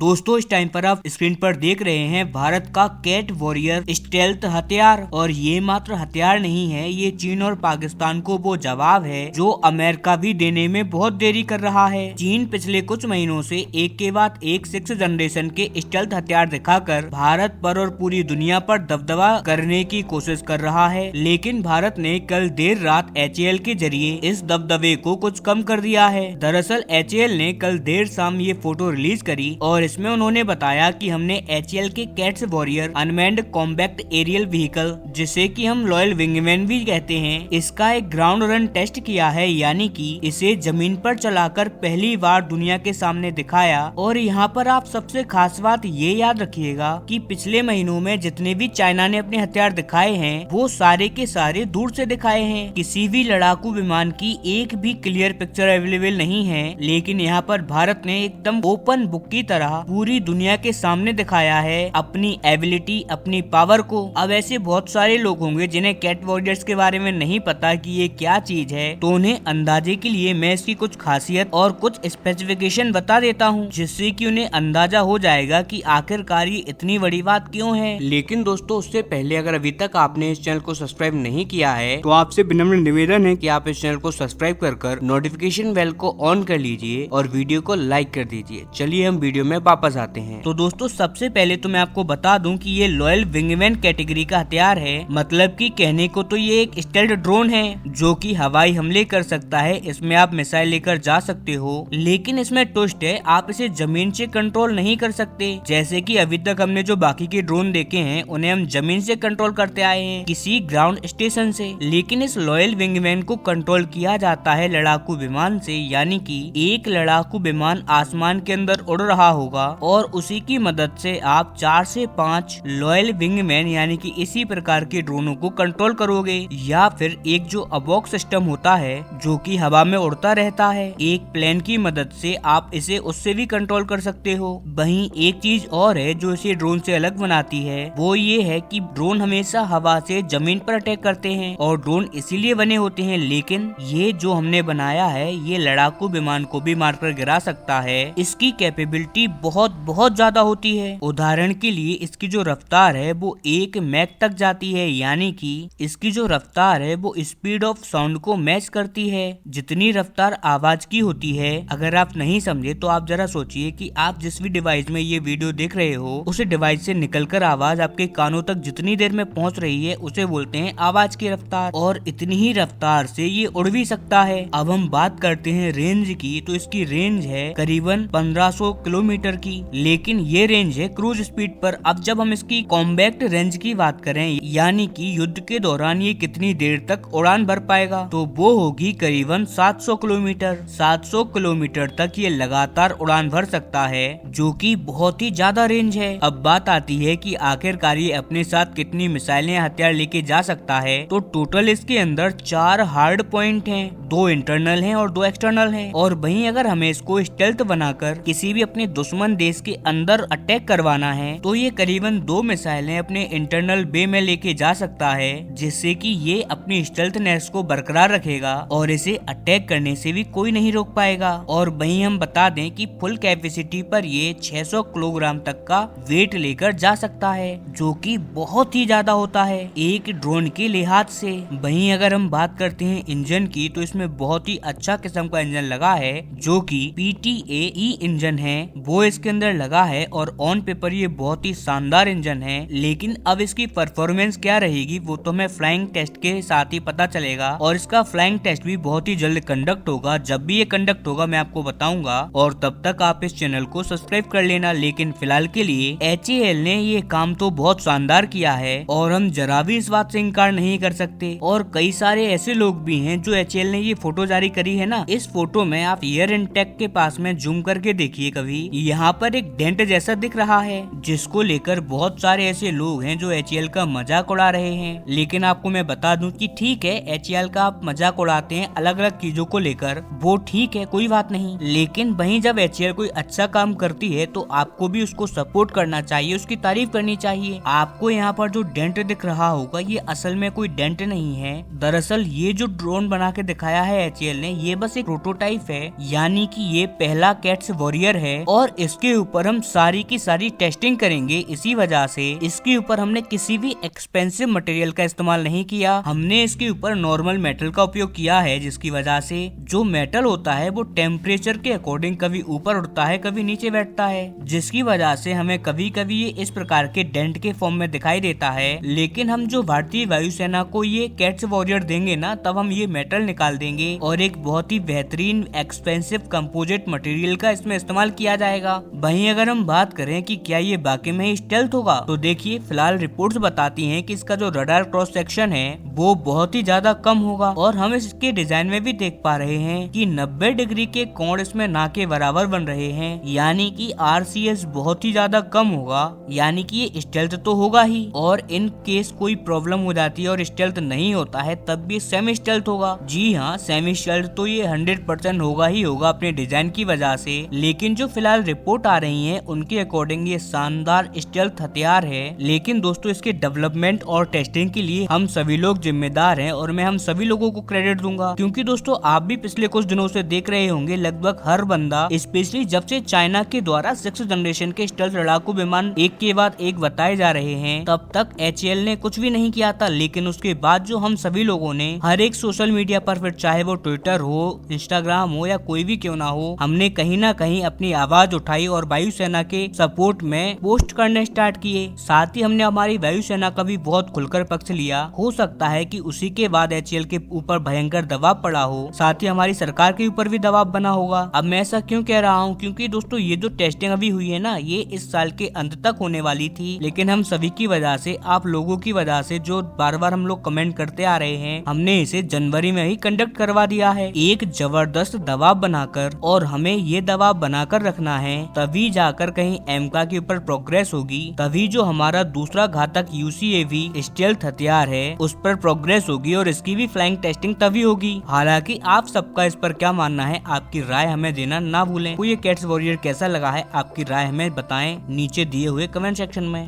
दोस्तों इस टाइम पर आप स्क्रीन पर देख रहे हैं भारत का कैट वॉरियर स्टेल्थ हथियार। और ये मात्र हथियार नहीं है, ये चीन और पाकिस्तान को वो जवाब है जो अमेरिका भी देने में बहुत देरी कर रहा है। चीन पिछले कुछ महीनों से एक के बाद एक 6th जनरेशन के स्टेल्थ हथियार दिखाकर भारत पर और पूरी दुनिया पर दबदबा करने की कोशिश कर रहा है, लेकिन भारत ने कल देर रात HAL के जरिए इस दबदबे को कुछ कम कर दिया है। दरअसल HAL ने कल देर शाम ये फोटो रिलीज करी और इसमें उन्होंने बताया कि हमने HAL के CATS warrior unmanned combat aerial vehicle, जिसे कि हम लॉयल विंगमैन भी कहते हैं, इसका एक ग्राउंड रन टेस्ट किया है, यानी कि इसे जमीन पर चलाकर पहली बार दुनिया के सामने दिखाया। और यहाँ पर आप सबसे खास बात ये याद रखिएगा कि पिछले महीनों में जितने भी चाइना ने अपने हथियार दिखाए हैं वो सारे के सारे दूर से दिखाए हैं। किसी भी लड़ाकू विमान की एक भी क्लियर पिक्चर अवेलेबल नहीं है, लेकिन यहाँ पर भारत ने एकदम ओपन बुक की तरह पूरी दुनिया के सामने दिखाया है अपनी एबिलिटी, अपनी पावर को। अब ऐसे बहुत सारे लोग होंगे जिन्हें कैट वॉरियर्स के बारे में नहीं पता कि ये क्या चीज है, तो उन्हें अंदाजे के लिए मैं इसकी कुछ खासियत और कुछ स्पेसिफिकेशन बता देता हूँ, जिससे कि उन्हें अंदाजा हो जाएगा कि आखिरकार ये इतनी बड़ी बात क्यों है। लेकिन दोस्तों उससे पहले अगर अभी तक आपने इस चैनल को सब्सक्राइब नहीं किया है तो आपसे विनम्र निवेदन है कि आप इस चैनल को सब्सक्राइब कर नोटिफिकेशन बेल को ऑन कर लीजिए और वीडियो को लाइक कर दीजिए। चलिए हम वीडियो में वापस आते हैं। तो दोस्तों सबसे पहले तो मैं आपको बता दूं कि ये लॉयल विंगमैन कैटेगरी का हथियार है। मतलब कि कहने को तो ये एक स्टेल्थ ड्रोन है जो कि हवाई हमले कर सकता है। इसमें आप मिसाइल लेकर जा सकते हो, लेकिन इसमें ट्विस्ट है, आप इसे जमीन से कंट्रोल नहीं कर सकते। जैसे कि अभी तक हमने जो बाकी के ड्रोन देखे हैं उन्हें हम जमीन से कंट्रोल करते आए हैं, किसी ग्राउंड स्टेशन से। लेकिन इस लॉयल विंगमैन को कंट्रोल किया जाता है लड़ाकू विमान से, यानी कि एक लड़ाकू विमान आसमान के अंदर उड़ रहा होगा और उसी की मदद से आप 4 से 5 लॉयल विंगमैन यानी कि इसी प्रकार के ड्रोनों को कंट्रोल करोगे। या फिर एक जो अबॉक सिस्टम होता है जो कि हवा में उड़ता रहता है, एक प्लेन की मदद से आप इसे उससे भी कंट्रोल कर सकते हो। वहीं एक चीज और है जो इसे ड्रोन से अलग बनाती है, वो ये है कि ड्रोन हमेशा हवा से जमीन पर अटैक करते हैं और ड्रोन इसीलिए बने होते हैं, लेकिन ये जो हमने बनाया है ये लड़ाकू विमान को भी मारकर गिरा सकता है। इसकी कैपेबिलिटी बहुत ज्यादा होती है। उदाहरण के लिए इसकी जो रफ्तार है वो 1 मैक तक जाती है, यानी कि इसकी जो रफ्तार है वो स्पीड ऑफ साउंड को मैच करती है, जितनी रफ्तार आवाज की होती है। अगर आप नहीं समझे तो आप जरा सोचिए कि आप जिस भी डिवाइस में ये वीडियो देख रहे हो उस डिवाइस से निकलकर आवाज आपके कानों तक जितनी देर में पहुंच रही है उसे बोलते हैं आवाज की रफ्तार, और इतनी ही रफ्तार से ये उड़ भी सकता है। अब हम बात करते हैं रेंज की, तो इसकी रेंज है करीबन 1500 किलोमीटर की, लेकिन ये रेंज है क्रूज स्पीड पर। अब जब हम इसकी कॉम्बैक्ट रेंज की बात करें, यानी कि युद्ध के दौरान ये कितनी देर तक उड़ान भर पाएगा, तो वो होगी करीबन 700 किलोमीटर। 700 किलोमीटर तक ये लगातार उड़ान भर सकता है, जो कि बहुत ही ज्यादा रेंज है। अब बात आती है कि आखिरकार ये अपने साथ कितनी मिसाइलें हथियार लेके जा सकता है, तो टोटल इसके अंदर 4 हार्ड पॉइंट हैं, 2 इंटरनल हैं और 2 एक्सटर्नल हैं। और वहीं अगर हमें इसको स्टेल्थ बनाकर किसी भी अपने दुश्मन देश के अंदर अटैक करवाना है तो ये करीबन 2 मिसाइलें अपने इंटरनल बे में लेके जा सकता है, जिससे कि ये अपनी स्टेल्थनेस को बरकरार रखेगा और इसे अटैक करने से भी कोई नहीं रोक पाएगा। और वहीं हम बता दें कि फुल कैपेसिटी पर ये 600 किलोग्राम तक का वेट लेकर जा सकता है, जो कि बहुत ही ज्यादा होता है एक ड्रोन के लिहाज से। वहीं अगर हम बात करते हैं इंजन की, तो इसमें बहुत ही अच्छा किस्म का इंजन लगा है जो कि PTAE इंजन है, वो इसके अंदर लगा है। और ऑन पेपर ये बहुत ही शानदार इंजन है, लेकिन अब इसकी परफॉर्मेंस क्या रहेगी वो तो हमें फ्लाइंग टेस्ट के साथ ही पता चलेगा। और इसका फ्लाइंग टेस्ट भी बहुत ही जल्द कंडक्ट होगा। जब भी ये कंडक्ट होगा मैं आपको बताऊंगा, और तब तक आप इस चैनल को सब्सक्राइब कर लेना। लेकिन फिलहाल के लिए HAL ने ये काम तो बहुत शानदार किया है और हम जरा भी इस बात से इनकार नहीं कर सकते। और कई सारे ऐसे लोग भी हैं जो HAL ने ये फोटो जारी करी है ना, इस फोटो में आप ईयर इनटेक के पास में जूम करके देखिए कभी, यहाँ पर एक डेंट जैसा दिख रहा है, जिसको लेकर बहुत सारे ऐसे लोग हैं जो HAL का मजाक उड़ा रहे हैं। लेकिन आपको मैं बता दूं कि ठीक है, HAL का आप मजाक उड़ाते हैं अलग अलग चीजों को लेकर, वो ठीक है, कोई बात नहीं। लेकिन वहीं जब HAL कोई अच्छा काम करती है तो आपको भी उसको सपोर्ट करना चाहिए, उसकी तारीफ करनी चाहिए। आपको यहाँ पर जो डेंट दिख रहा होगा ये असल में कोई डेंट नहीं है। दरअसल ये जो ड्रोन बना के दिखाया है HAL ने, ये बस एक प्रोटोटाइप है, यानी कि ये पहला कैट्स वॉरियर है और इसके ऊपर हम सारी की सारी टेस्टिंग करेंगे। इसी वजह से इसके ऊपर हमने किसी भी एक्सपेंसिव मटेरियल का इस्तेमाल नहीं किया। हमने इसके ऊपर नॉर्मल मेटल का उपयोग किया है, जिसकी वजह से जो मेटल होता है वो टेम्परेचर के अकॉर्डिंग कभी ऊपर उठता है, कभी नीचे बैठता है, जिसकी वजह से हमें कभी कभी ये इस प्रकार के डेंट के फॉर्म में दिखाई देता है। लेकिन हम जो भारतीय वायुसेना को ये कैट्स वॉरियर देंगे ना, तब हम ये मेटल निकाल देंगे और एक बहुत ही बेहतरीन एक्सपेंसिव कंपोजिट मटेरियल का इसमें इस्तेमाल किया जाएगा। वहीं अगर हम बात करें कि क्या ये बाकी में ही स्टेल्थ होगा, तो देखिए फिलहाल रिपोर्ट्स बताती हैं कि इसका जो रडार क्रॉस सेक्शन है वो बहुत ही ज्यादा कम होगा और हम इसके डिजाइन में भी देख पा रहे हैं कि 90 डिग्री के कोण इसमें ना के बराबर बन रहे हैं, यानी कि RCS बहुत ही ज्यादा कम होगा, यानी कि ये स्टेल्थ तो होगा ही। और इन केस कोई प्रॉब्लम हो जाती है और स्टेल्थ नहीं होता है तब भी सेमी स्टेल्थ होगा। जी हाँ, सेमी स्टेल्थ तो ये 100% होगा ही होगा अपने डिजाइन की वजह से। लेकिन जो फिलहाल रिपोर्ट आ रही है उनके अकॉर्डिंग ये शानदार स्टेल्थ हथियार है। लेकिन दोस्तों इसके डेवलपमेंट और टेस्टिंग के लिए हम सभी लोग जिम्मेदार हैं और मैं हम सभी लोगों को क्रेडिट दूंगा, क्योंकि दोस्तों आप भी पिछले कुछ दिनों से देख रहे होंगे लगभग हर बंदा, स्पेशली जब से चाइना के द्वारा 6th जनरेशन के स्टेल्थ लड़ाकू विमान एक के बाद एक बताए जा रहे हैं, तब तक HAL ने कुछ भी नहीं किया था। लेकिन उसके बाद जो हम सभी लोगों ने हर एक सोशल मीडिया पर, फिर चाहे वो ट्विटर हो, इंस्टाग्राम हो या कोई भी क्यों ना हो, हमने कहीं ना कहीं अपनी आवाज उठाई और वायुसेना के सपोर्ट में पोस्ट करने स्टार्ट किए। साथ ही हमने हमारी वायुसेना का भी बहुत खुलकर पक्ष लिया। हो सकता है कि उसी के बाद HAL के ऊपर भयंकर दबाव पड़ा हो, साथ ही हमारी सरकार के ऊपर भी दबाव बना होगा। अब मैं ऐसा क्यों कह रहा हूँ, क्योंकि दोस्तों ये जो टेस्टिंग अभी हुई है ना, ये इस साल के अंत तक होने वाली थी, लेकिन हम सभी की वजह से, आप लोगों की वजह से, जो बार बार हम लोग कमेंट करते आ रहे हैं, हमने इसे जनवरी में ही कंडक्ट करवा दिया है एक जबरदस्त दबाव बनाकर। और हमें ये दबाव बनाकर रखना है, तभी जाकर कहीं एमका के ऊपर प्रोग्रेस होगी, तभी जो हमारा दूसरा घातक UCAV स्टेल्थ हथियार है उस पर प्रोग्रेस होगी और इसकी भी फ्लाइंग टेस्टिंग तभी होगी। हालांकि आप सबका इस पर क्या मानना है, आपकी राय हमें देना ना भूलें। तो ये कैट्स वॉरियर कैसा लगा है, आपकी राय हमें बताएं नीचे दिए हुए कमेंट सेक्शन में।